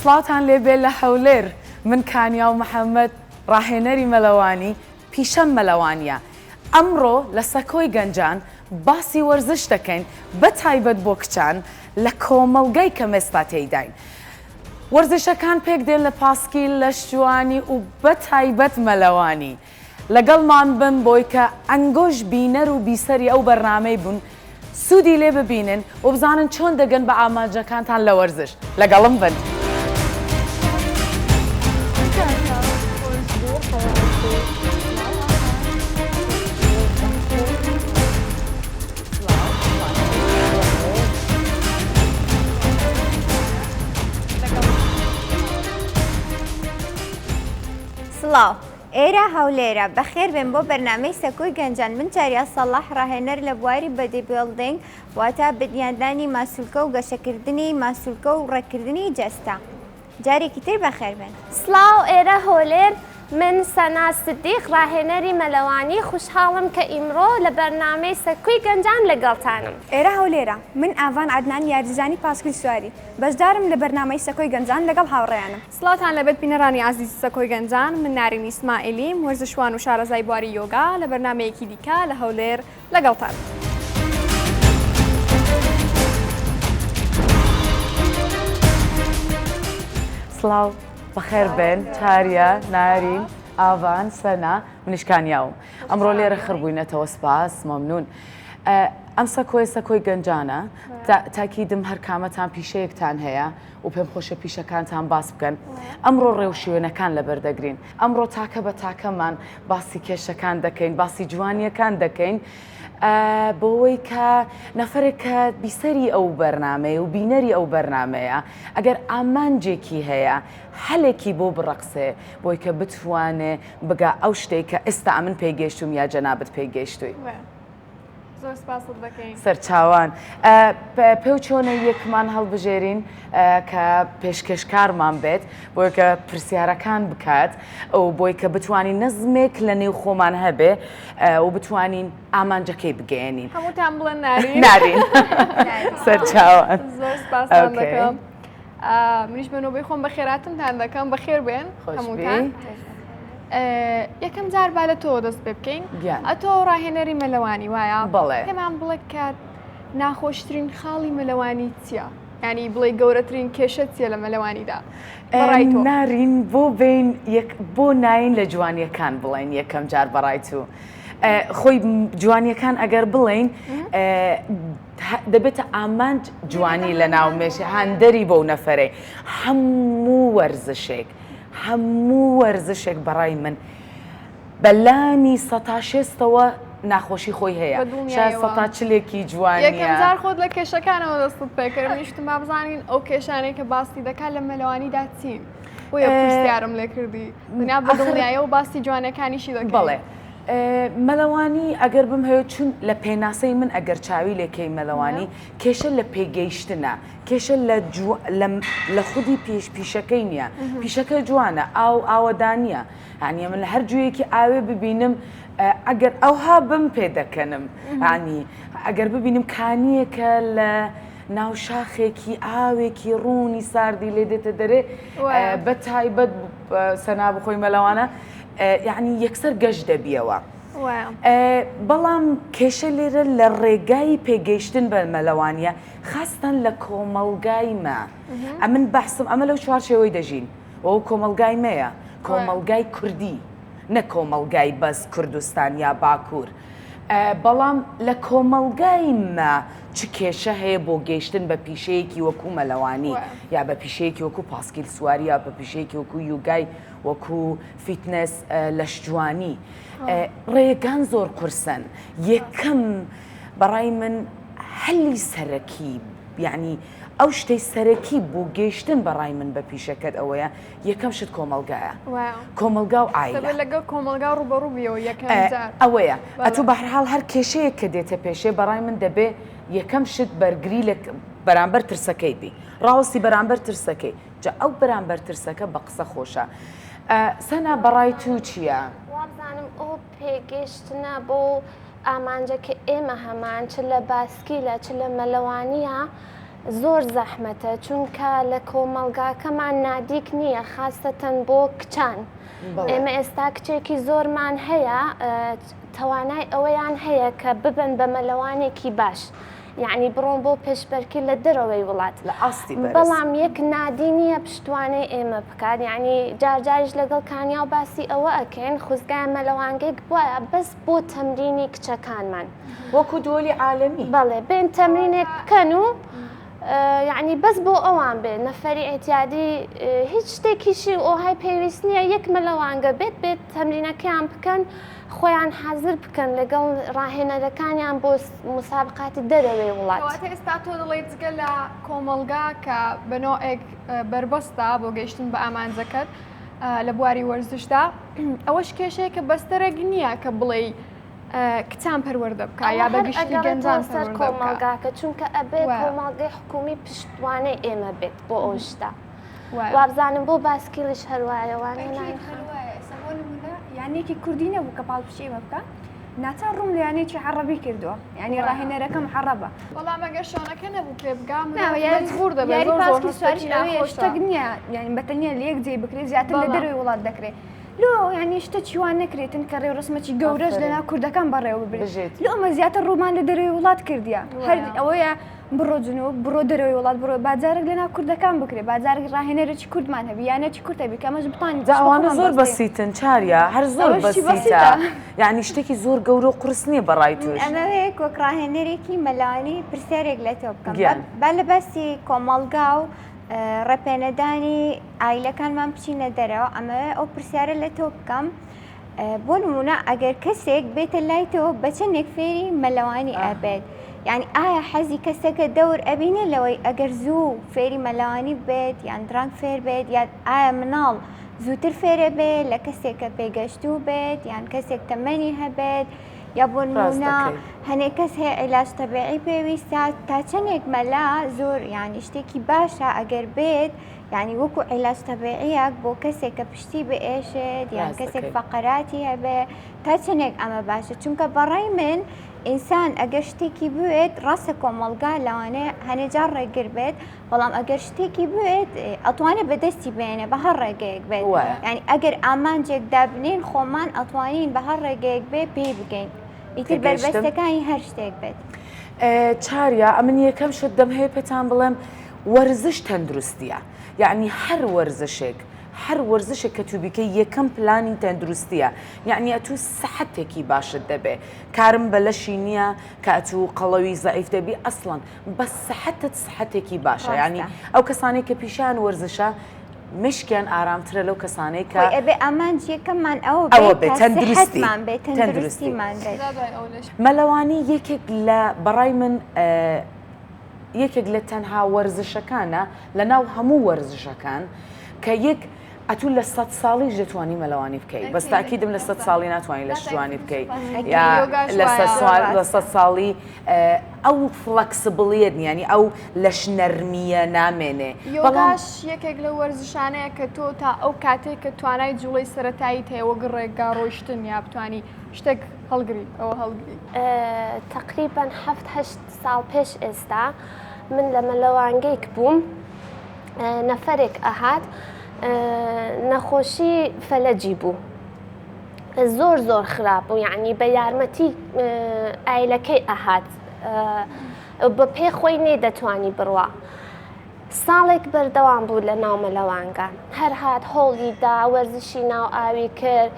سڵاتان لێبێ لە هەولێر من کانیا و محەممەد ڕاهێنەری مەلەوانی پیشەم مەلەوانیە. ئەمڕۆ لە سەکۆی گەنجان باسی وەرزش دەکەین بە تایبەت بۆ کچان لە کۆمەڵگەی کە مێستا تێیداین. وەرزشەکان پێک دێن لە پاسکیل لە شوانی و بە تایبەت مەلەوانی. لەگەڵمان بن بۆی کە ئەنگۆش بینەر و بیسەری ئەو بەرنامەی بوون سوودی لێ ببینن و بزانن چۆن دەگەن بە ئامانجەکانتان لە وەرزش. لەگەڵم بن. سڵاو، ئێرە هەولێرە بەخێر بێن بۆ بەرنامەی سەکۆی گەنجان. من چاریا سەڵاح ڕاهێنەر لە بواری بەدی بیڵدینگ واتە بنیاندانی ماسوولکە و گەشەکردنی ماسوولکە و ڕێکردنی جەستە. جارێکی تر بەخێر بێن. سڵاو، ئێرە هەولێر من سەنا سدیق ڕاهێنەری مەلەوانی خوشحاڵم کە ئیمڕۆ لە بەرنامەی سەکۆی گەنجان لەگەڵتانم. ئێرە هەولێرە من ئاڤان عەدنان یاریزانی پاسکیل سواری بەشدارم لە بەرنامەی سەکۆی گەنجان لەگەڵ هاوڕێیانم. سڵاتان لەبێت بینەرانی عزیزی سەکۆی گەنجان، من نارین ئیسماعیلیم وەرزشوان و شارەزای بواری یۆگا لە بەرنامەیەکی دیکە لە هەولێر لەگەڵتان. سڵاو بەخێر بێن چاریا نارین ئاڤان سەنا منیش کانیاوم. ئەمڕۆ لێرە خڕبووینەتەوە سپاس مەمنون. ئەم سەکۆی گەنجانە تاکیدم هەر کامەتان پیشەیەکتان هەیە و پێم خۆشە پیشەکانتان باس بکەن. ئەمڕۆ ڕێو شوێنەکان لەبەردەگرین. ئەمڕۆ تاکە بە تاکەمان باسی کێشەکان دەکەین، باسی جوانیەکان دەکەین بۆەوەی کە نەفرێک کە بیسەری ئەو بەرنامەیە و بینەری ئەو بەرنامەیە ئەگەر ئامانجێکی هەیە هەلێکی بۆ بڕەقسێ بۆی کە بتوانێ بگا ئەو شتێک کە ئێستا من پێگەیشتوم یا جەنابەت پێگەیشتووی. زۆر سپاست دەکەین. سەرچاوان پێو چۆنە یەکمان هەڵبژێرین کە پێشکەشکارمان بێت بۆی کە پرسیارەکان بکات و بۆی کە بتوانین نەزمێک لە نێو خۆمان هەبێ و بتوانین ئامانجەکەی بگەێنین. هەمووتان بڵێن نارین. نارین. سەرچاوان. زۆر سپاسان دەکەم. منیش بەنەوەی خۆم بە خێراتمتان دەکەم بەخێر بێن هەمووتان. یەکەم جار با لە تۆ دەست پێ بکەین. ئەتۆ ڕاهێنەری مەلەوانی وایە؟ بەڵێ. پێمان بڵێ کات ناخۆشترین خاڵی مەلەوانی چییە؟ ینی بڵێ گەورەترین کێشە چیە لە مەلەوانیدا؟ بەڕای تۆ. نارین بۆ ناین لە جوانیەکان بڵێن یەکەم جار بەڕای تو. خۆی جوانیەکان ئەگەر بڵێن دەبێتە ئامانج جوانی لە ناو مێشە هەندەری بۆ نەفەرێ. هەموو وەرزشێک بەڕای من بەلانی 16ەوە ناخۆشی خۆی هەیە. شاید 40 جوانیە. یەکەم جار خۆت لە کێشەکانەوە دەستت پێکرد نیشتم با بزانین ئەو کێشانەی کە باسی دەکات لە مەلەوانیدا چین. بۆیە پرسیارم لێ کردی. دنیا بە دڵنیایە و باسی جوانەکانیشی دەکەین. بەڵێ. مەلەوانی ئەگەر بم هەیە چون لە پێناسەی من ئەگەر چاوی لێکەی مەلەوانی کێشە لە پێگەیشتنە، کێشە لە خودی پیشەکەی نییە. پیشەکە جوانە ئاوەدانیە. ینی من لە هەر جوویەکی ئاوێ ببینم ئەگەر ئەوها بم پێ دەکەنم. ینی ئەگەر ببینم کانیەکە لە ناو شاخێکی ئاوێکی ڕوونی ساردی لێ دێتە دەرێ بە تایبەت سەنا بخۆی مەلەوانە یعنی یەکسەر گەشت دەبیەوە. بەڵام کێشە لێرە لە ڕێگای پێگەیشتن بە مەلەوانیە خاستن لە کۆمەڵگایمە. ئەمن بەحسم ئەمە لەو چوارچێوەی دەژین ئەو کۆمەڵگای مەیە کۆمەڵگای کوردی نە کۆمەڵگای بەس کوردستان یا باکوور. بەڵام لە کۆمەڵگایمە چ کێشە هەیە بۆ گەیشتن بە پیشەیەکی وەکو مەلەوانی یا بە پیشەیەکی وەکو پاسکیل سواری یا بە پیشەیەکی وەکو یوگای وەکو فیتنس لەشجوانی. ڕێگان زۆر قورسن. یەکەم بەڕای من هەلی سەرەکی یعنی ئەو شتەی سەرەکی بۆ گەیشتن بەڕای من بە پیشەکەت ئەوەیە یەکەم شت کۆمەڵگایە. کۆمەلگا و ئایلە. لەگەڵ کۆمەلگا ڕوبەڕووبیەوە یەکەم جار. ئەوەیە ئەتوو بەهەرحاڵ هەر کێشەیەک کە دێتە پێشێ بەڕای من دەبێ یەکەم شت بەرگری لە بەرامبەر ترسەکەی بی. ڕاوەستی بەرامبەر ترسەکەی. جا ئەو بەرامبەر ترسەکە بە قسە خۆشە. سەنا بەڕای تو چییە؟ وابزانم ئەو پێگەشتنە بۆ ئامانجە کە ئێمە هەمان چ لە باسکیلە چ لە مەلەوانیە زۆر زەحمەتە چونکە لە کۆمەڵگاکەمان نادیک نییە خاستەتەن بۆ کچان. ئێمە ئێستا کچێکی زۆرمان هەیە توانای ئەوەیان هەیە کە ببن بە مەلەوانێکی باش. یعنی بڕۆن بۆ پێشبەرکی لە دەرەوەی وڵات بەڵام یەک نادی نییە پشتوانەی ئێمە بکات. یعنی جارجاریش لەگەڵ کانیا و باسی ئەوە ئەکەین خۆزگای مەلەوانگەیەک بواە بەس بۆ تەمرینی کچەکانمان وەکو دۆلی عالەمی. بەڵێ بێن تەمرینێک بکەن و یعنی بەس بۆ ئەوان بێت نەفەری ئێتیادی هیچ شتێکیشی ئۆهای پێویست نییە یەک مەلەوانگە بێت تەمرینەکەیان بکەن خۆیان حەزر بکەن لەگەڵ ڕاهێنەرەکانیان بۆ مسابقاتی دەرەوەی وڵات. ئێستا تۆ دەڵێت جگە لە کۆمەڵگا کە بەنۆعێک بربەستە بۆ گەیشتن بە ئامانجەکەت لە بواری وەرزشدا ئەوەش کێشەیە کە بەستەرێک نییە کە بڵێ کچان پەروەردە بکە یا بەگشتی گەنجان سەر کۆمەڵگاکە چونکە ئەبێت کۆمەڵگەی حکومی پشتوانەی ئێمە بێت بۆ ئەو شتە. وابزانم بۆ باسکیلیش هەروایەوانە یانێکی کوردی نەبوو کە پاڵپشی ئێمە بکە ناچار ڕوم لە یانێکی عەرەبی کردووە یعنی ڕاهێنەرەکەم عەرەبە. بەڵام ئەگەر شانەکە نەبوو پێ بگام شتێک نییە یعنی بەتەنیا لە یەک جێ بکرێت زیاتر لە دەروی وڵات دەکرێت. لۆ ینی شتە چیوان نەکرێتن کە ڕێوڕسمەکی گەورەش لەناو کوردەکان بەڕێوە ببرێت. لۆ ئەمە زیاتر ڕوومان لە دەروی وڵات کردیە هەر ئەوەیە بڕۆجنەوە بڕۆ دەرەوەی وڵات بڕۆ بازارێک لەناو کوردەکان بکرێت بازارێک ڕاهێنەرێکی کوردمان هەبی یانێکی کورد هەبی کەمەش بتوانین ئەوانە زۆر بەسیتن چاریا هەر زۆر بەسیتە یعنی شتێکی زۆر گەورە و قورس نییە بەڕای توش. ئەمەوەیە وەک ڕاهێنەرێکی مەلانی پرسیارێک لە تۆ بکەم با لە بەسی کۆمەڵگا و ڕەپێنەدانی ئایلەکانمان بچینە دەرەوە ئەمەوە ئەو پرسیارە لە تۆ بکەم بۆ نمونە ئەگەر کەسێک بێتە لای تۆ بە چەندێک فێری مەلەوانی ئەبێت یعنی ئایا حەزی کەسەکە دەور ئەبینە لەوەی ئەگەر زوو فێری مەلەوانی بێت یان درەنگ فێر بێت یان ئایا مناڵ زووتر فێرە بێت لە کەسێکە پێگەشتوو بێت یان کەسێک تەمەنی هەبێت یا بۆ نمونە هەنێک کەس هەیە عیلاج تەبیعی پێویستە تا چەندێک مەلا زۆر یعنی شتێکی باشە ئەگەر بێت یعنی وەکو عیلاج تەبیعیەک بۆ کەسێک کە پشتی بئێشێت یان کەسێک فەقەراتی هەبێ تا چەندێک ئەمە باشە چونکە بەڕای من ئینسان ئەگەر شتێکی بوێت ڕاستە کۆمەڵگا لەوانەیە هەنێجار ڕێگر بێت بەڵام ئەگەر شتێکی بوێت ئەتوانێت بەدەستی بێنێ بە هەر ڕێگەیەک بێت ینی ئەگەر ئامانجێک دابنین خۆمان ئەتوانین بە هەر ڕێگەیەک بێ پێی بگەین ئیتر بربەستەکانی هەر شتێک بێت. چاریا ئەمن یەکەم شت دەم هەیە پێتان بڵێم وەرزش تەندروستیە یعنی هەر وەرزشێک هەر وەرزشێک کە تو بیکەی یەکەم پلانی تەندروستیە یعنی ئەتوو سەحەتێکی باشت دەبێ کارم بەلەشی نییە کە ئەتوو قەڵەوی زەعیف دەبی ئەسڵەن بە سەحەتت سەحەتێکی باشە یعنی ئەو کەسانێک کە پیشیان وەرزشە مشکیان ئارامترە لەو کەسانەی کە ئەبێ ئامانجیەکەمان ئەوە بێت تەندروستیمان بێت. مەلەوانی یەکێک لە بەڕای من یەکێک لە تەنها وەرزشەکانە لە ناو هەموو وەرزشەکان کە یەک ئەتوو لە 100 ساڵیش دەتوانی مەلەوانی بکەیت بەس تاکیدم لە 100 ساڵی ناتوانانی لە شتوانی بکەیت یا لە 100 ساڵی ئەو فلەکسبڵیت ینی ئەو لەش نەرمیە نامێنێ. یۆگاش یەکێک لە وەرزشانەیە کە تۆ تا ئەو کاتێک کە توانای جوڵەی سەرەتایی هەیە ڕێگا ڕۆیشتن یا بتوانی شتێک هەڵگری ئەوە هەڵگری. تقریبا 7-8 ساڵ پێش ئێستا من لە مەلەوانگەیەک بووم نەفەرێک ئەهات نەخۆشی فەلەجی بوو زۆر زۆر خراپ و یعنی بە یارمەتی ئایلەکەی ئەهات بە پێ خۆی نێدەتوانی بڕوا ساڵێک بەردەوام بوو لە ناو مەلەوانگە هەر هات هۆڵی دا وەرزشی ناو ئاوی کرد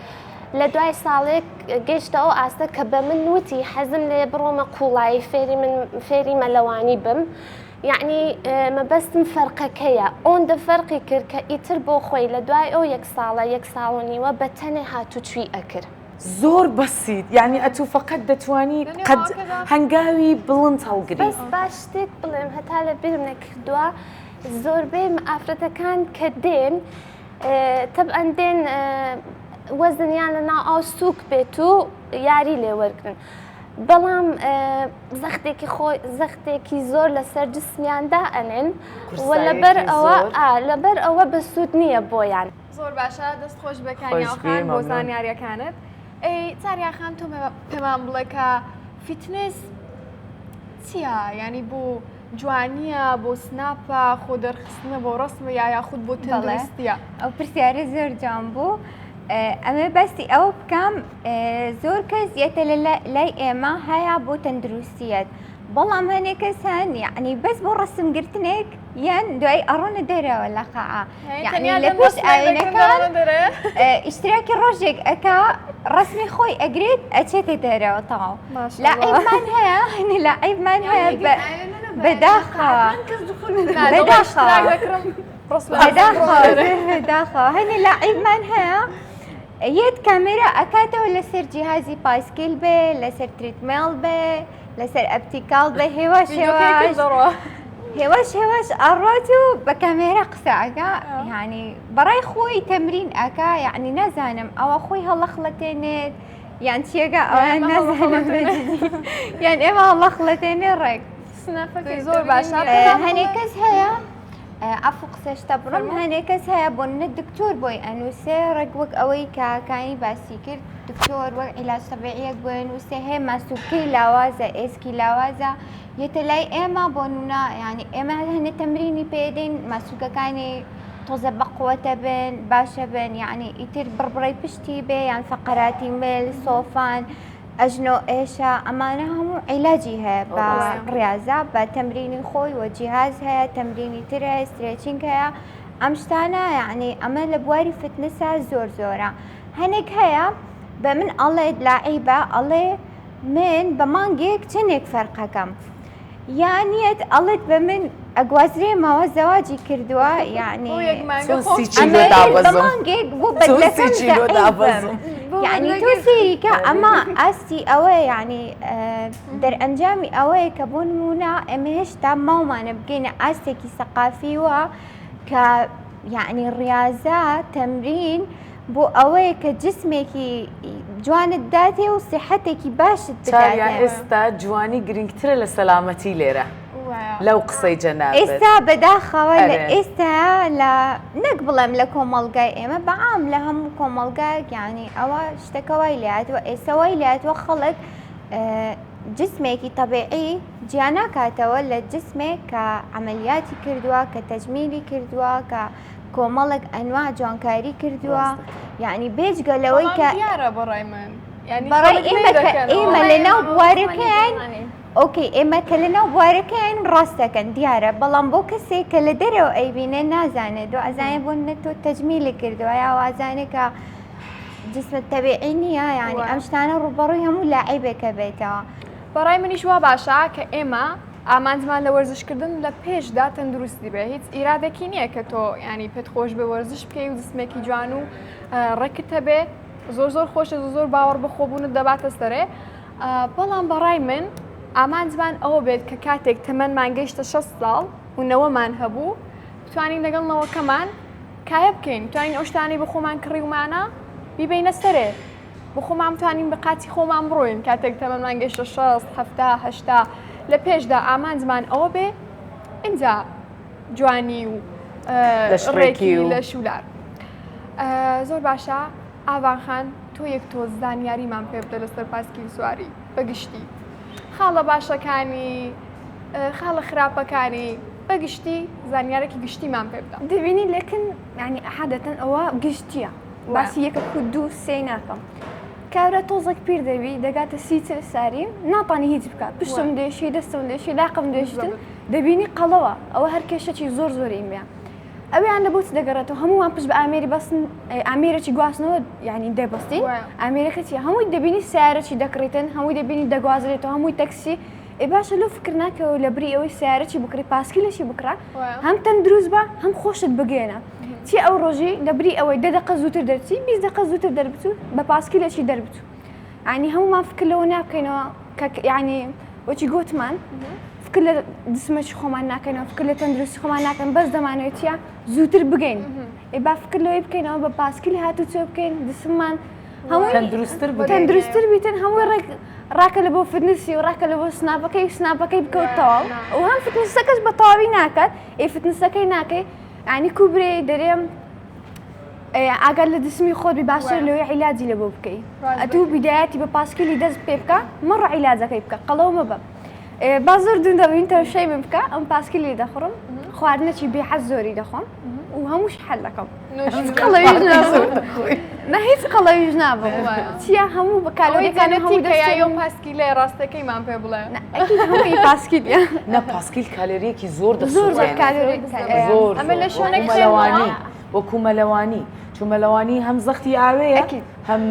لە دوای ساڵێک گەیشتە ئەو ئاستە کە بە من وتی حەزم لێ بڕۆمە قوڵایی فێری مەلەوانی بم یعنی مەبەستم فەرقەکەیە ئەوەندە فەرقی کرد کە ئیتر بۆ خۆی لە دوای ئەو یەک ساڵ و نیوە بە تەنێ هاتوچوی ئەکرد. زۆر بەسیت یعنی ئەتوو فقط دەتوانی قەت هەنگاوی بڵند هەڵگری. بەس باش شتێک بڵێم هەتا لە بیرم نەکردووە زۆربەی ئافرەتەکان کە دێن تەبعەن دێن وەزنیان لە ناو ئاو سووک بێت و یاری لێوەرگن بەڵام زەختێکی زۆر لەسەر جسمیاندا ئەنێن لەبەر ئەوە بە سوود نییە بۆیان. زۆر باشە دەست خۆش بەکانیاخان بۆ زانیاریەکانت. ئەی چاریاخان تۆ پێمان بڵێ کە فیتنس چییە؟ ینی بۆ جوانیە بۆ سناپە خۆ دەرخستنە بۆ ڕستمە یاخود بۆ تەندروستیە ئەو پرسیارە زۆر جوان بوو. ئەمە بەستی ئەوە بکەم زۆر کەس یەتە لای ئێمە هەیە بۆ تەندروستیت، بەڵام هەنێک کەس هەن یعنی بەس بۆ ڕەسمگرتنێک یان دوای ئەڕۆنە دەرەوە لە قاعە، یعنی لە پشت ئاوێنەکان ئیشتراکی ڕۆژێک ئەکا ڕسمی خۆی ئەگرێت ئەچێتە دەرەوە تەواو. لاعیبمان هەیە هەنی لاعیبمان هەیە بەداخەوە بەداخەوە هەنی لاعیبمان هەیە یەت کامێرا ئەکاتەوە لەسەر جیهازی پایسکل بێ، لەسەر تریتمێڵ بێ، لەسەر ئەپتیکال بێ، هێواش ئەڕۆت و بە کامێرا قسە ئەکا، یعنی بەڕای خۆی تەمرین ئەکا، یعنی نازانم ئەوە خۆی هەڵەخڵەتێنێت یان چیەکە ئەوە نازانم یان ئێمە هەڵەخڵەتێنێ ڕێک زۆر باشە. هەنێک کەس هەیە ئەفو قسەشتە بڕم، هەنێک کەس هەیە بۆ نە دکتۆر بۆی ئەنووسێ ڕێک وەک ئەوەی کاکانی باسی کرد دکتۆر وەک عیلاج تەبیعیەک بۆ ئەنووسێ، هەیە ماسوولکەی لاوازە ئێسکی لاوازە یەتە لای ئێمە بۆ نونا، یعنی ئێمە هەنێ تەمرینی پێدەین ماسوولکەکانی تۆزە بەقوەتە بن باشە بن، یعنی ئیتر بڕبڕی پشتی بێ یان فەقەراتی مێل سۆفان ئەژنۆ ئێشە ئەمانە هەموو عیلاجی هەیە بە ڕاضە بە تەمرینی خۆی وە جیهاز هەیە، تەمرینی تر هەیە، سترێچینگ هەیە، ئەم شتانە یعنی ئەمە لە بواری فتنسە زۆر زۆرە. هەنێک هەیە بە من ئەڵێ لاعیبە ئەڵێ من بە مانگێک چەندێک فەرقەکەم، یانیەت ئەڵێت بە من ئەگوازرێ ماوە زەواجی کردووە، یعنی مانگێک بۆ بەدلەکەم یعنی تۆ سێریکە ئەمە ئاستی ئەوەیە، یعنی دەرئەنجامی ئەوەیە کە بۆ نمونە ئێمە هێشتا ماومانە بگەینە ئاستێکی سەقافیوە کە یعنی ڕاضە تەمرین بۆ ئەوەیە کە جسمێکی جوانت داتێ و سیحەتێکی باشت بداتێ. ئێستا جوانی گرنگترە لە سەلامەتی لێرە لەو قسەی جەنابەت. ئێستا بەداخەوە لە ئێستا لە نەک بڵێم لە کۆمەڵگای ئێمە بەعام لە هەموو کۆمەڵگایەک، یعنی ئەوە شتەکەوای لاتوە ئێستاوای لاتوە خەڵک جسمێکی تەبیعی گیان ناکاتەوە لە جسمێک کە عملیاتی کردووە، کە تەجمیلی کردووە، کە کۆمەڵک ئەنواع جوانکاری کردووە، یعنی بێجگە لەوەی کە بەڕای ئێمە لەناو بوارەکەیان ئۆکەی ئێمە کە لەناو بوارەکەیان ڕاستەکەن دیارە، بەڵام بۆ کەسێک کە لە دەرەوە ئەیبینێ نازانێت دو ئەزانێ بۆ نەتۆ تەجمیلی کردووە یا وازانێت کە جسمت تەبیعی نییە، یعنی ئەم شتانە ڕوبەڕووی هەموو لاعیبێکە بێتەوە. بەڕای منیش وا باشە کە ئێمە ئامانجمان لە وەرزشکردن لە پێشدا تەندروستی بێ، هیچ ئیرادێکی نییە کە تۆ ینی پێت خۆش بێ وەرزش بکەی و جسمێکی جوان و ڕێکت هەبێ، زۆر خۆشە زۆر باوەڕ بەخۆبوونت دەباتە سەرێ، بەڵام بەڕای من ئامانجمان ئەوە بێت کە کاتێک تەمەنمان گەیشتە 6 ساڵ و نەوەمان هەبوو بتوانین لەگەڵ نەوەکەمان کایە بکەین، توانین ئەو شتانی بە خۆمان کڕیومانە بیبینە سەرێ، بە خۆمان بتوانین بە قاچی خۆمان بڕۆین کاتێک تەمەنمان گەیشتە 60 70 80 لە پێشدا ئامانجمان ئەوە بێ ئینجا جوانی و ڕێکی لە شولار. زۆر باشە ئاوانخان تۆ یەک تۆ زانیاریمان پێ بدە لەسەر پاسکیل سواری بەگشتی خاڵە باشەکانی خاڵە خراپەکانی بەگشتی زانیارێکی گشتیمان پێ بدە. دەبینی لەکن ینی عادەتەن ئەوە گشتیە باسی یەکە خود دوو سێ ناکەم. کابرا تۆزێک پیر دەبی دەگاتە 30 ساری ناتوانانی هیچ بکات، پشتم دێشی دەستم دێشی لاقم دێشتن دەبینی قەڵەوە ئەوە هەر کێشەی زۆری میان ئەویان لە بۆچ دەگەڕێتەوە هەمووان پشت بە ئامێری بەستن ئامێرەی گواستنەوە ینی دەبەستی ئامێرەکەی هەمووی دەبینی سیارەی دەکڕێتن هەمووی دەبینی دەگوازرێتەوە هەمووی تەکسی ئێ باشە لەو فکر ناکەوە لە بری ئەوەی سیارەی بکڕی پاسکیلەشی بکڕا هەم تەندروست بە هەم خۆشت بگێنە چی ئەو ڕۆژی دەبری ئەوەی 10 دقە زووتر دەرچی 20 دقە زووتر دەربچوو بە پاسکیلەشی دەربچوو ینی هەمومان فکر لەوە ناکەینەوە ینی وەچی گوتمان فکر لە دسمەشی خۆمان ناکەینەوە فکر لە تەندروستی خۆمان ناکەن بەس دەمانەوێت چیە زووتر بگەین ئێ با فکر لەوەی بکەینەوە بە پاسکیلی هاتوو چێ بکەین دسممان هەمووی تەندروستتر بیتن هەمووی ڕاکە لە بۆ فتنسی و ڕاکە لە بۆ سناپەکەی بکەوتەوە و هەم فتنسەکەش بە تەواوی ناکات ئێ فتنسەکەی ناکەی ینی کوبرێ دەرێم ئاگەر لە دسمی خۆی باشتر لەوەی عیلاجی لە بۆ بکەی ئەتوو بیدایەتی بە پاسکیلی دەست پێ بکە مەڕ عیلاجەکەی بکە قەڵەو مەبە با زۆر دوندەبین تە شەی من بکە ئەم پاسکیلی دەخڕم خواردنەکی بێحەز زۆری دەخۆم و هەمووش حەل دەکەم قەڵەویش نابم نە هیچ قەڵەویش نابم چیە هەموو بە کالۆریەکانی هەموو دەستیان پاسکیلێ ڕاستەکەیمان پێ بڵێ هەمووی پاسکیلیە نە پاسکیل کالۆریەکی زۆر زۆر دەسووتێنێت کالۆری زۆر ئەمە لە شوێنێک مەلەوانی وەکو مەلەوانی چون مەلەوانی هەم زەختی ئاوەیە هەم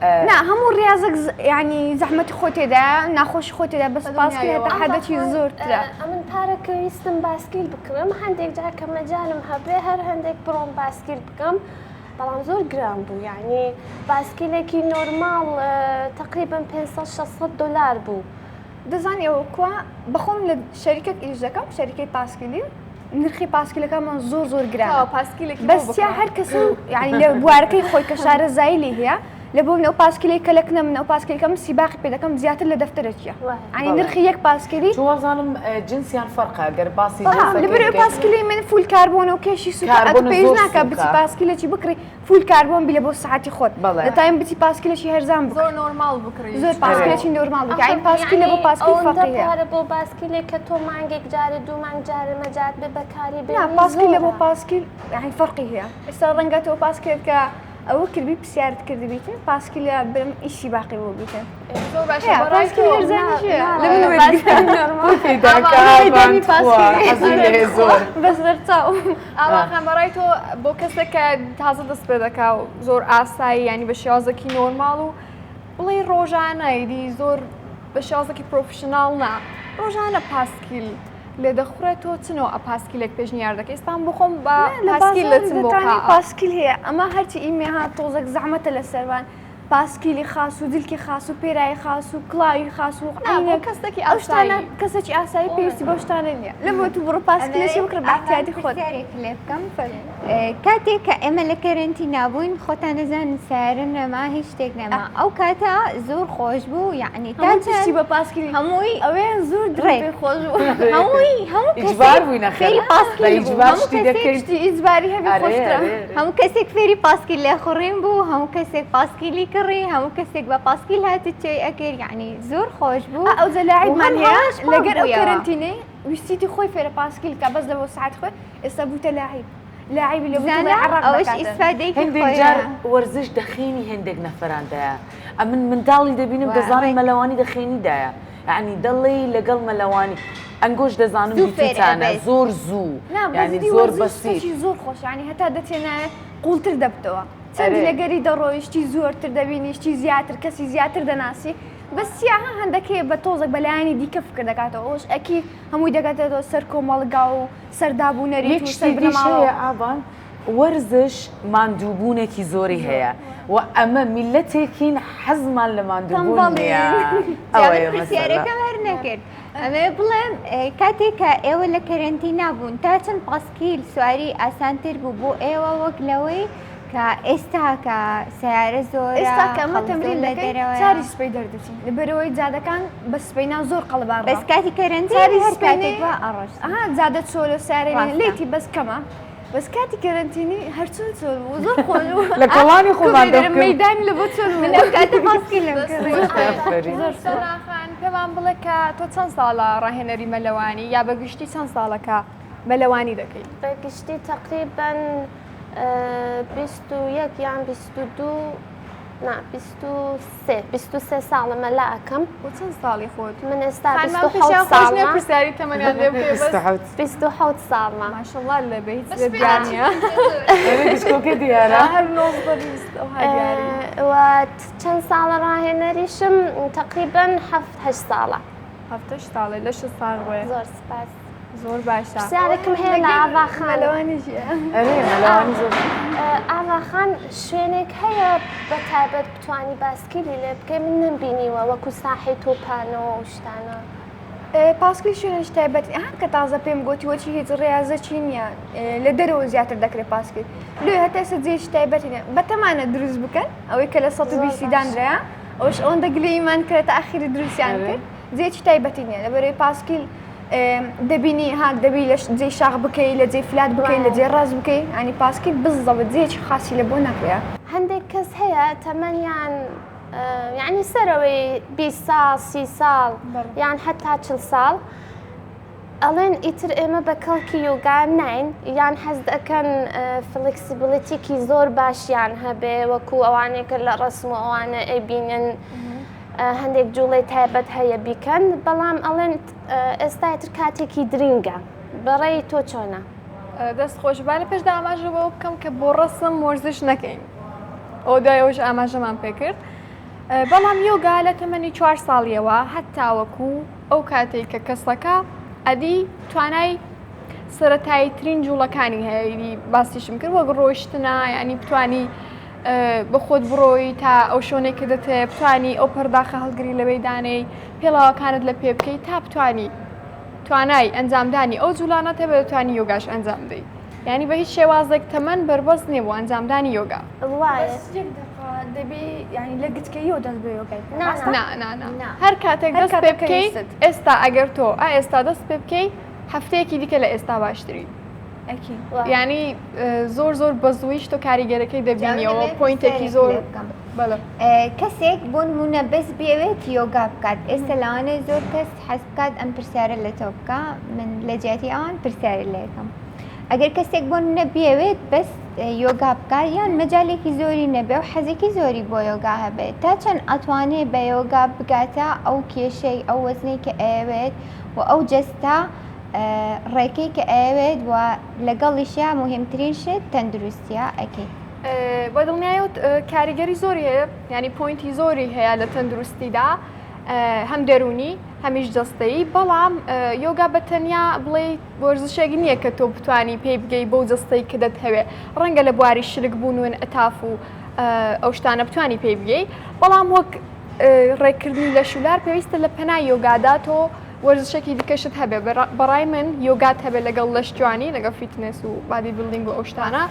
نا هەموو ڕاضك يعني زەحمەتی خۆ تێدا ناخۆشی خۆ تێدا بەس پاسکیل هێتا حەدەکی زۆرترە من پارەکە ویستم باسکیل بکڕم هەندێک جار کە مەجالم هەبێ هەر هەندێک بڕۆم باسکیل بکەم بەڵام زۆر گران بوو یعنی باسکیلێکی نۆرماڵ تقریبا 500-600 دلار بوو دەزانی ئەوە کووە بەخۆم لە شەریکێک ئیش دەکەم شەریکەی پاسکیلی نرخی پاسکیلەکەمان زۆر گرانە پاسکیلێکی بەسیا هەر کەس یعنی لە بوارەکەی خۆی کە شارەزایی لێ هەیە لە بۆ ئەو پاسکیلی کە لەکنە من ئەو پاسکیلەکەم سیباقی پێ دەکەم زیاتر لە دەفتەرێکیە ینی نرخی یەک پاسکیلی وەزانم جنسیان فەرقە گەر باسی لەبەر پاسکیلی من فول کاربۆنە و کێشی سوکە پێش ناکە بچی پاسکیلێکی بکڕی فول کاربۆن بی لە بۆ ساعتی خۆت دەتایم بچی پاسکیلێکی هەرزان بکە زۆر نۆرمال بکڕی زۆر پاسکیلێکی نۆرمال بکە این پاسکیل لە بۆ پاسکیل فەقیە بۆ باسکیلێک کە تۆ مانگێک جارە دوو مانگ جارە مەجات بێ بەکاری بێ پاسکیل لە بۆ پاسکیل یعنی فەرقی هەیە ئێستا ڕەنگە تۆ پاسکیلکە ئەوە کردبی پرسیارت کردی بیتن پاسکیلە برم ئیشی باقی بۆ بیتن زۆر باشە بەڕای تۆ ئاواخان بەڕای تۆ بۆ کەسێک کە تازە دەست پێ دەکا و زۆر ئاسایی ینی بە شێوازێکی نۆرماڵ و بڵێ ڕۆژانە ئیدی زۆر بە شێوازێکی پرۆفشناڵ نا ڕۆژانە پاسکیل لێ دەخورێت تۆ چنەوە ئە پاسکیلێک پێشنیار دەکەی ئێستان بخۆم بە پاسکیل لە چم بۆ پاسکیل هەیە ئەمە هەرچی ئیمێ هات تۆزێک زەحمەتە لە سەروان پاسکیلی خاص و دلکی خاص و پێرایی خاص و کڵاوی خاص و کەسێکی ئەوشتانە کەسێکی ئاسایی پێویستی بۆ شتانە نییە لە بۆ تو بڕۆ پاسکیلێکی بکڕ باحتیاتی خۆت لێ بکەم کاتێک کە ئێمە لە کەرنتی نابووین خۆتان دەزانن سیارە نەما هیچ شتێک نەما ئەو کاتە زۆر خۆش بوو یعنی تاچی بە پاسکیلی هەمووی ئەوێ زۆر درێ خۆش هەمووی ئیجبار بووینە فێری پاسکیل ئیجباری هەبی خۆشترە هەموو کەسێک فێری پاسکیل لێ خوڕین بوو هەموو کەسێک پاسکیلی کڕی هەموو کەسێک بە پاسکیل هاتت چێ ئەکرد یعنی زۆر خۆش بوو ئەو زەلاعیبمان هەیە لەگەر ئەو کەرنتینەی ویستیتی خۆی فێرە پاسکیل کە بەس لە بۆ ساعت خۆی ئێستا بووتە لاعیب لاعیبی لە ئەوش ئیسفادەیەکی هەندێک جار وەرزش دەخێنی هەندێک نەفەرانتەیە ئەمن منداڵی دەبینم دەزانم مەلەوانی دەخێنیدایە یعنی دەڵێ لەگەڵ مەلەوانی ئەنگۆش دەزانم بیتانە زۆر زوو یعنی زۆر بەسیط زۆر خۆش ینی هەتا دەچێنایە قوڵتر دەبتەوە چەندی لەگەری دەڕۆیشتی زۆرتر دەبینیشتی زیاتر کەسی زیاتر دەناسی بەسییا هەندەکەی بە تۆزێک بەلایانی دیکە فکر دەکاتەوە ئەوش ئەکی هەمووی دەگاتێتەوە سەر کۆمەڵگا و سەردابوونەری هەیە ئابان وەرزش ماندووبوونێکی زۆری هەیە و ئەمە میلەتێکین حەزمان لە ماندووبوون پرسیارەکەم هەر نەکرد ئەمێ بڵێم کاتێک کە ئێوە لە کەرنتینا بوون تا چەند پاسکیل سواری ئاسانتر بوو بۆ ئێوە وەک لەوەی کە ئێستا کە سیارە زۆر ئێستا کەمە تەمرین دەکەین چاری سپەی دەردەچین لەبەرەوەی جادەکان بە سپەینا زۆر قەڵبار بەس کاتی کەرنتینی هەر کاتێک وا ئەڕۆژ جادە چۆلە سیارێنی لێتی بەس کەمە بەس کاتی کەرنتینی هەرچۆن چۆل بوو زۆر خۆش لە کەڵانی خۆمان مەدانی لە بۆ چۆل لەو کاتە پاسکیلم سەراخان پێمان بڵێ کە تۆ چەند ساڵە ڕاهێنەری مەلەوانی یا بەگشتی چەند ساڵەکە مەلەوانی دەکەیت بەگشتی تقریبا 21 یان 22 نا 23 ساڵە مەلا ئەەکەم بۆ چەند ساڵی خۆت من ئێستا 27 پرسیاری تەمەنیان لێ 27 ساڵمە ماشەڵڵا لە بە هیچ لەبیانە دیسکۆکە دیارە هەر چەند ساڵە ڕاهێنەریشم تقریبا 7 ساڵە 7 ساڵی لە 6 ساڵ ڕێ زۆر سپاس زۆر باشە پرسیارێکم هەیە لە ئاواخان شوێنێک هەیە بە تایبەت بتوانی باسکیلی لێ بکەی من نەمبینیوە وەکو ساحی تۆپانەوە و شتانە پاسکیل شوێنش تایبەتی کە تازە پێم گوتی وەچی هیچ ڕێازەچی نییە لە دەرەوە زیاتر دەکرێت پاسکیل لێ هەتا ئێستا جێش تایبەتی بەتەمانە دروست بکەن ئەوەی کە لە 120 دانرەیە ئەوش ئەوەندە گلەیمان کرێتە ئاخیری دروستیان کرد جێکی تایبەتی نییە لەبەرەوەی پاسکیل دەبینی دەبی لە جێ شاخ بکەی لە جێ فلات بکەی لە جێ ڕاست بکەی ئەنی پاسکیل بزەوە جێکی خاصی لە بۆ نەکرێ هەندێک کەس هەیە تەمەنیان يعني سەرەوەی 20 ساڵ 30 ساڵ یان حتا 40 ساڵ ئەڵێن ئیتر ئێمە بە کەڵکی یۆگا ناین یان حەز دەکەن فلکسیبلیتیکی زۆر باشیان هەبێ وەکو ئەوانێکە لە ڕسم و ئەوانە ئەیبینن هەندێک جوڵەی تایبەت هەیە بیکەن بەڵام ئەڵێن ئێستا ئیتر کاتێکی درینگە بەڕێی تۆ چۆنە؟ دەست خۆشبا لە پێشدا ئاماژەوە بکەم کە بۆ ڕسم وەرزش نەکەین ئەو دوایەوەش ئاماژەمان پێکرد بەڵام یۆگا لە تەمەنی 4 ساڵیەوە هەتا وەکو ئەو کاتێک کە کەسەکە ئەدی توانای سەرەتاییترین جوڵەکانی هەیە باسیشم کرد وەک ڕۆیشتنە ینی بتانی بخۆت بڕۆی تا ئەو شوێنێک کە دەتێ بتانی ئەو پەرداخە هەڵگری لەوەی دانەی پێڵاوەکانت لە پێ بکەیت تا بتانی توانای ئەنجامدانی ئەو جوڵانە هەبێت دەتوانی یۆگاش ئەنجام بدەیت یعنی بە هیچ شێوازێک تەمەن بربەست نییە بۆ ئەنجامدانی یۆگا دەبێ ینی لە گچکەیەوە دەست بە یۆگای هەر کاتێک دەست پێ بکەیت ئێستا ئەگەر تۆ ئێستا دەست پێ بکەیت هەفتەیەکی دیکە لە ئێستا باشتری ینی زۆر زۆر بەزویش تۆ کاریگەرەکەی دەبینیەوە پوینتێکی زۆر کەسێک بۆ نمونە بەس بێوێت یۆگا بکات ئێستا لەوانەیە زۆر کەس حەز بکات ئەم پرسیارە لە تۆ بکە من لە جیاتی ئەوان پرسیارە لە یەکەم ئەگەر کەسێک بۆ نمونە بێوێت بەس یۆگا بکات یان مەجالێکی زۆری نەبێ و حەزێکی زۆری بۆ یۆگا هەبێت تا چەند ئەتوانێت بە یۆگا بگاتە ئەو کێشەی ئەو وەزنەی کە ئەوێت و ئەو جەستا ڕێکەی کە ئەوێت و لەگەڵیشیا مهمترین شت تەندروستیە ئەکەیت بە دڵنیایەوە کاریگەری زۆری هەیە ینی پوینتی زۆری هەیە لە تەندروستیدا هەم دەرونی هەمیش جەستەیی بەڵام یۆگا بە تەنیا بڵێ وەرزشێکی نییە کە تۆ بتانی پێی بگەی بەو جەستەی کە دەتهەوێ ڕەنگە لە بواری شلک بوون و ئەتاف و ئەو شتانە بتانی پێی بگەی بەڵام وەک ڕێکردنی لە شولار پێویستە لە پەنای یۆگادا تۆ وەرزشێکی دیکەشت هەبێ بەڕای من یۆگات هەبێ لەگەڵ لەشتوانی لەگەڵ فیتنس و بادی بڵدینگ و ئەو شتانە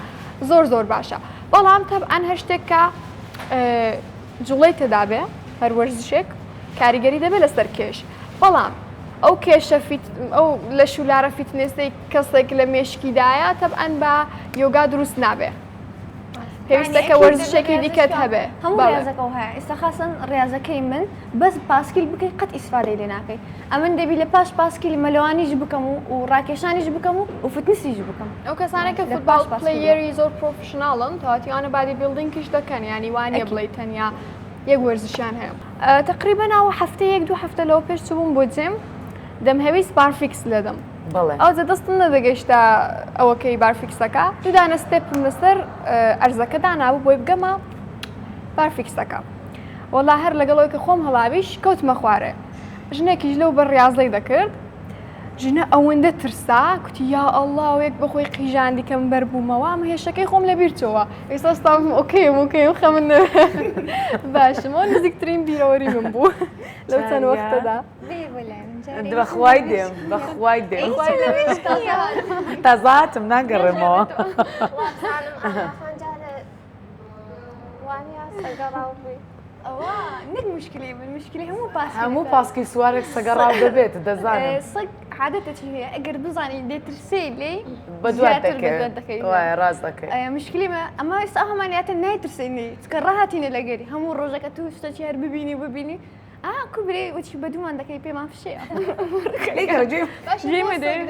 زۆر زۆر باشە بەڵام تەبعەن هەر شتێک کە جوڵەی تێدا بێ هەر وەرزشێک کاریگەری دەبێت لەسەر کێش بەڵام ئەو کێشە ئەو لە شولارە فیتنسەی کەسێک لە مێشکیدایە تەبعەن بە یۆگا دروست نابێ پێویستەکە وەرزشێکی دیکەت هەبێ هەموو ڕێزەکە هەیە ئێستا خاصن ڕێزەکەی من بەس پاسکیل بکەی قەت ئیسفادەی لێ ناکەی ئەمن دەبی لە پاش پاسکیل مەلەوانیش بکەم و ڕاکێشانیش بکەم و فتنسیش بکەم ئەو کەسانە کە فوتبال پلەیەری زۆر پرۆفشناڵن تاواتیانە بادی بیلدینگیش دەکەن ینی وانە بڵێ تەنیا یەک وەرزشیان هەیە تقریبا ئەو هەفتەیەک دوو هەفتە لەوە پێش چووبووم بۆ جێم دەمهەویست بارفیکس لەدەم ئەو دەستم نەدەگەیشتە ئەوەکەی بارفیکسەکە دوودانە ستێپم لەسەر ئەرزەکە دانابوو بۆی بگەمە بارفیکسەکە وەڵا هەر لەگەڵەوەی کە خۆم هەڵاویش کەوتمە خوارێ ژنێکیش لەو بە ڕاضەی دەکرد ژنە ئەوەندە ترسا کوتی یا ئەڵڵا وێک بەخۆی قیژاندی کەم بەربوومەوە ئەمە هێشەکەی خۆم لە بیرچەوە ئێستا ستاوم ئۆکەیم خەمن باشمەوە نزیکترین بیرەوەری من بوو لەو چەند وەختەدا بەخوای دێم بەخوای دێم تازاتم ناگەڕێمەوە نەک مشکلی من مشکلی هەموو پاسکی سوارێک سەگەڕاو دەبێت دەزانم سەگ عادەتەی هەیە ئەگەر بزانی دێترسێ لێ بەدوات دەکەیت ڕاست دەکەیت مشکلیمە ئەمە ئێستا هەمانیاتە نایترسێنی کە ڕاهاتینە لەگەری هەموو ڕۆژەکە تو شتێکی هەر ببینی کوبرێ وچی بەدومان دەکەی پێمان فشەیە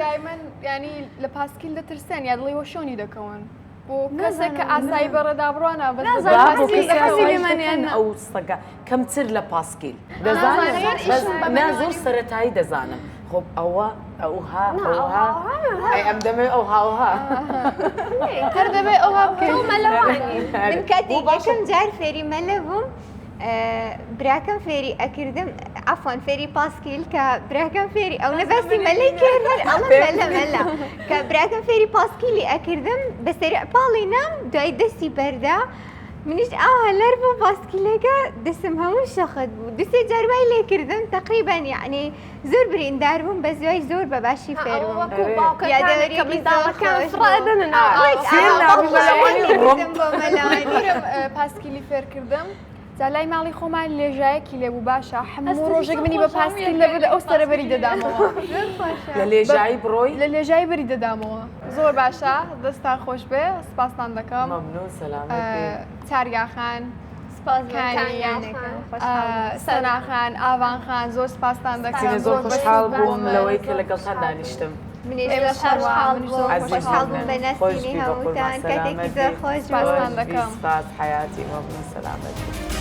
دایمەن ینی لە پاسکیل دەترسێن یا دڵی وەشۆنی دەکەون بۆ کەسێک کە ئاسایی بەڕێدا بڕوانە ئەو سەگە کەمتر لە پاسکیل دەزانم زۆر سەرەتایی دەزانم خۆب ئەوە ئەوها ئەم دەمێ ئەوها هەر دەبێ ئەوها مەلەوانی من کاتێک یەکەم جار فێری مەلە بووم براکەم فێری ئەکردم ئەفۆن فێری پاسکیل کە براکەم فێری ئەو نەبەستی مەلەی کرد مەلا کە براکەم فێری پاسکیلی ئەکردم بەسەری پاڵی نام دوای دەستی بەردا منیش ئەوها لەر بۆ پاسکیلەکە دەستم هەموو شەخت بوو دوسێ جاروای لێکردم تقریبان یعنی زۆر بریندار بووم بە زوای زۆر بەباشی فێر بووم پاسکیلی فێرکردم لای ماڵی خۆمان لێژایەکی لێبوو باشە هەموو ڕۆژێک منی بە پاسکیل لەبێت ئەو سەرەبەری دەدامەوە لە لێژایی بڕۆی لە لێژایی بەری دەدامەوە زۆر باشە دەستان خۆش بێ سپاسان دەکەم چاریاخان سەناخان ئاوانخان زۆر سپاسان دەکەم زۆر خوشحاڵ بووم لەوەی کە لەگەڵتان دانیشتم. خوشحاڵ بووم بە نەستینی هەمووتان کاتێکی زۆر خۆش سپاسان دەکەم. سپاس حیاتی مەبن سەلامەتی.